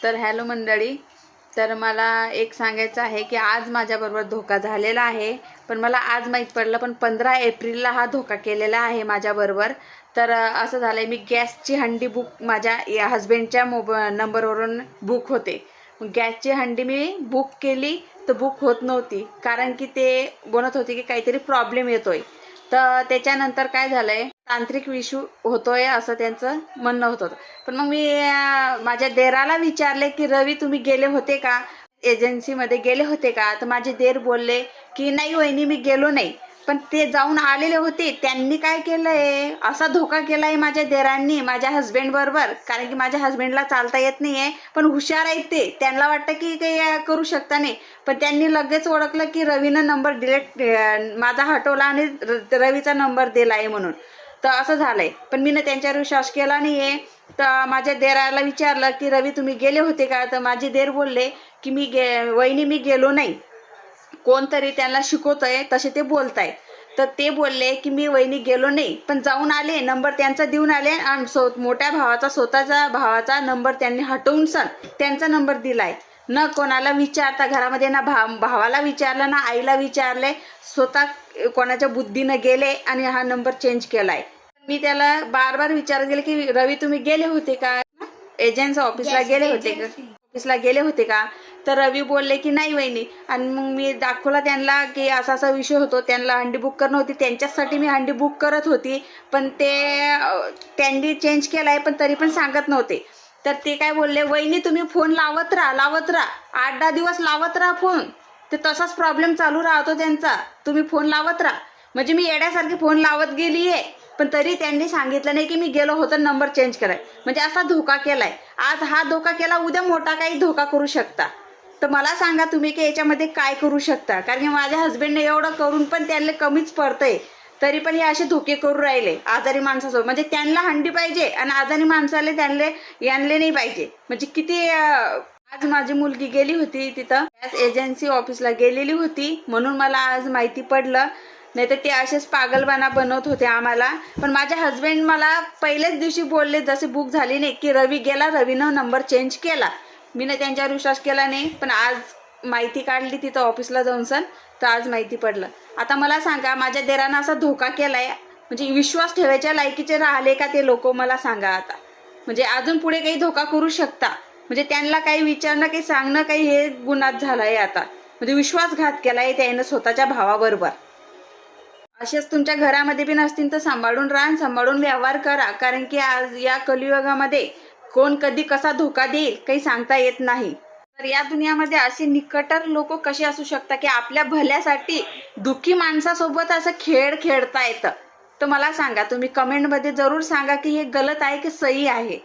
तर हॅलो मंडळी, तर मला एक सांगायचं आहे की आज माझ्याबरोबर धोका झालेला आहे. पण मला आज माहीत पडलं, पण 15 एप्रिलला हा धोका केलेला आहे माझ्याबरोबर. तर असं झालंय, मी गॅसची हंडी बुक माझ्या या हस्बंडच्या नंबरवरून बुक होते. गॅसची हंडी मी बुक केली तर बुक होत नव्हती, कारण की ते बोलत होते की काहीतरी प्रॉब्लेम येतोय. तर त्याच्यानंतर काय झालंय, तांत्रिक इश्यू होतोय असं त्यांचं म्हणणं होतं. पण मग मी माझ्या देराला विचारले की रवी तुम्ही गेले होते का, एजन्सीमध्ये गेले होते का? तर माझे देर बोलले की नाही वहिनी मी गेलो नाही. पण ते जाऊन आलेले होते. त्यांनी काय केलंय, असा धोका केलाय माझ्या देरांनी माझ्या हस्बंड बरोबर. कारण की माझ्या हस्बंडला चालता येत नाहीये, पण हुशार आहेत ते. त्यांना वाटतं की काही करू शकता नाही, पण त्यांनी लगेच ओळखलं की रवीनं नंबर डिलीट माझा हटवला आणि रवीचा नंबर दिलाय म्हणून. तर असं झालंय. पण मी त्यांच्यावर विश्वास केला नाहीये. तर माझ्या देराला विचारलं की रवी तुम्ही गेले होते का? तर माझे देर बोलले की वहिनी मी गेलो नाही, कोणतरी त्यांना शिकवतंय तसे ते बोलताय. तर ते बोलले की मी वहिनी गेलो नाही, पण जाऊन आले, नंबर त्यांचा देऊन आले आणि मोठ्या भावाचा स्वतःचा भावाचा नंबर त्यांनी हटवून त्यांचा नंबर दिलाय. न कोणाला विचारता, घरामध्ये ना भावाला विचारलं ना आईला विचारले, स्वतः कोणाच्या बुद्धीनं गेले आणि हा नंबर चेंज केलाय. मी त्याला बार बार विचारत गेले की रवी तुम्ही गेले होते का, एजन्सी ऑफिसला गेले होते का, ऑफिसला गेले होते का? तर रवी बोलले की नाही वहिनी. आणि मग मी दाखवला त्यांना की असा असा विषय होतो, त्यांना हंडी बुक करणं होती, त्यांच्यासाठी मी हंडी बुक करत होती. पण त्यांनी चेंज केलाय, पण तरी पण सांगत नव्हते. तर ते काय बोलले, वहिनी तुम्ही फोन लावत राहा 8-10 दिवस लावत राहा फोन, ते तसाच प्रॉब्लेम चालू राहतो त्यांचा, तुम्ही फोन लावत राहा. म्हणजे मी येड्यासारखी फोन लावत गेली आहे, पण तरी त्यांनी सांगितलं नाही की मी गेलो होतो, नंबर चेंज कराय. म्हणजे असा धोका केलाय. आज हा धोका केला, उद्या मोठा काही धोका करू शकता. तर मला सांगा तुम्ही की याच्यामध्ये काय करू शकता? कारण की माझ्या हस्बंडने एवढं करून पण त्यांना कमीच पडतंय, तरी पण हे असे धोके करू राहिले आजारी माणसासोबत. म्हणजे त्यांना हंडी पाहिजे आणि आजारी माणसाला यांना नाही पाहिजे. म्हणजे किती आज माझी मुलगी गेली होती तिथं, गॅस एजन्सी ऑफिसला गेलेली होती, म्हणून मला आज माहिती पडलं. नाही तर ते असेच पागलपणा बनवत होते आम्हाला. पण माझे हस्बंड मला पहिल्याच दिवशी बोलले, जसे बुक झाली नाही की रवी गेला, रवीनं नंबर चेंज केला. मी ना त्यांच्यावर विश्वास केला नाही, पण आज माहिती काढली तिथं ऑफिसला जाऊन तर आज माहिती पडलं. आता मला सांगा, माझ्या देरानं असा धोका केलाय, म्हणजे विश्वास ठेवायच्या लायकीचे राहिले का ते लोक? मला सांगा आता. म्हणजे अजून पुढे काही धोका करू शकता? म्हणजे त्यांना काही विचारणं, काही सांगणं, काही हे गुन्हाच झालाय आता. म्हणजे विश्वासघात केलाय त्यानं स्वतःच्या भावाबरोबर. असेच तुमच्या घरामध्ये बी नसतील तर सांभाळून राहा, सांभाळून व्यवहार करा. कारण की आज या कलियुगामध्ये कोण कधी कसा धोका देईल काही सांगता येत नाही. तर या दुनियामध्ये असे निकटर लोक कसे असू शकतात की आपल्या भल्यासाठी दुःखी माणसासोबत असं खेळ खेळता येतं? तर मला सांगा, तुम्ही कमेंटमध्ये जरूर सांगा की हे गलत आहे की सही आहे.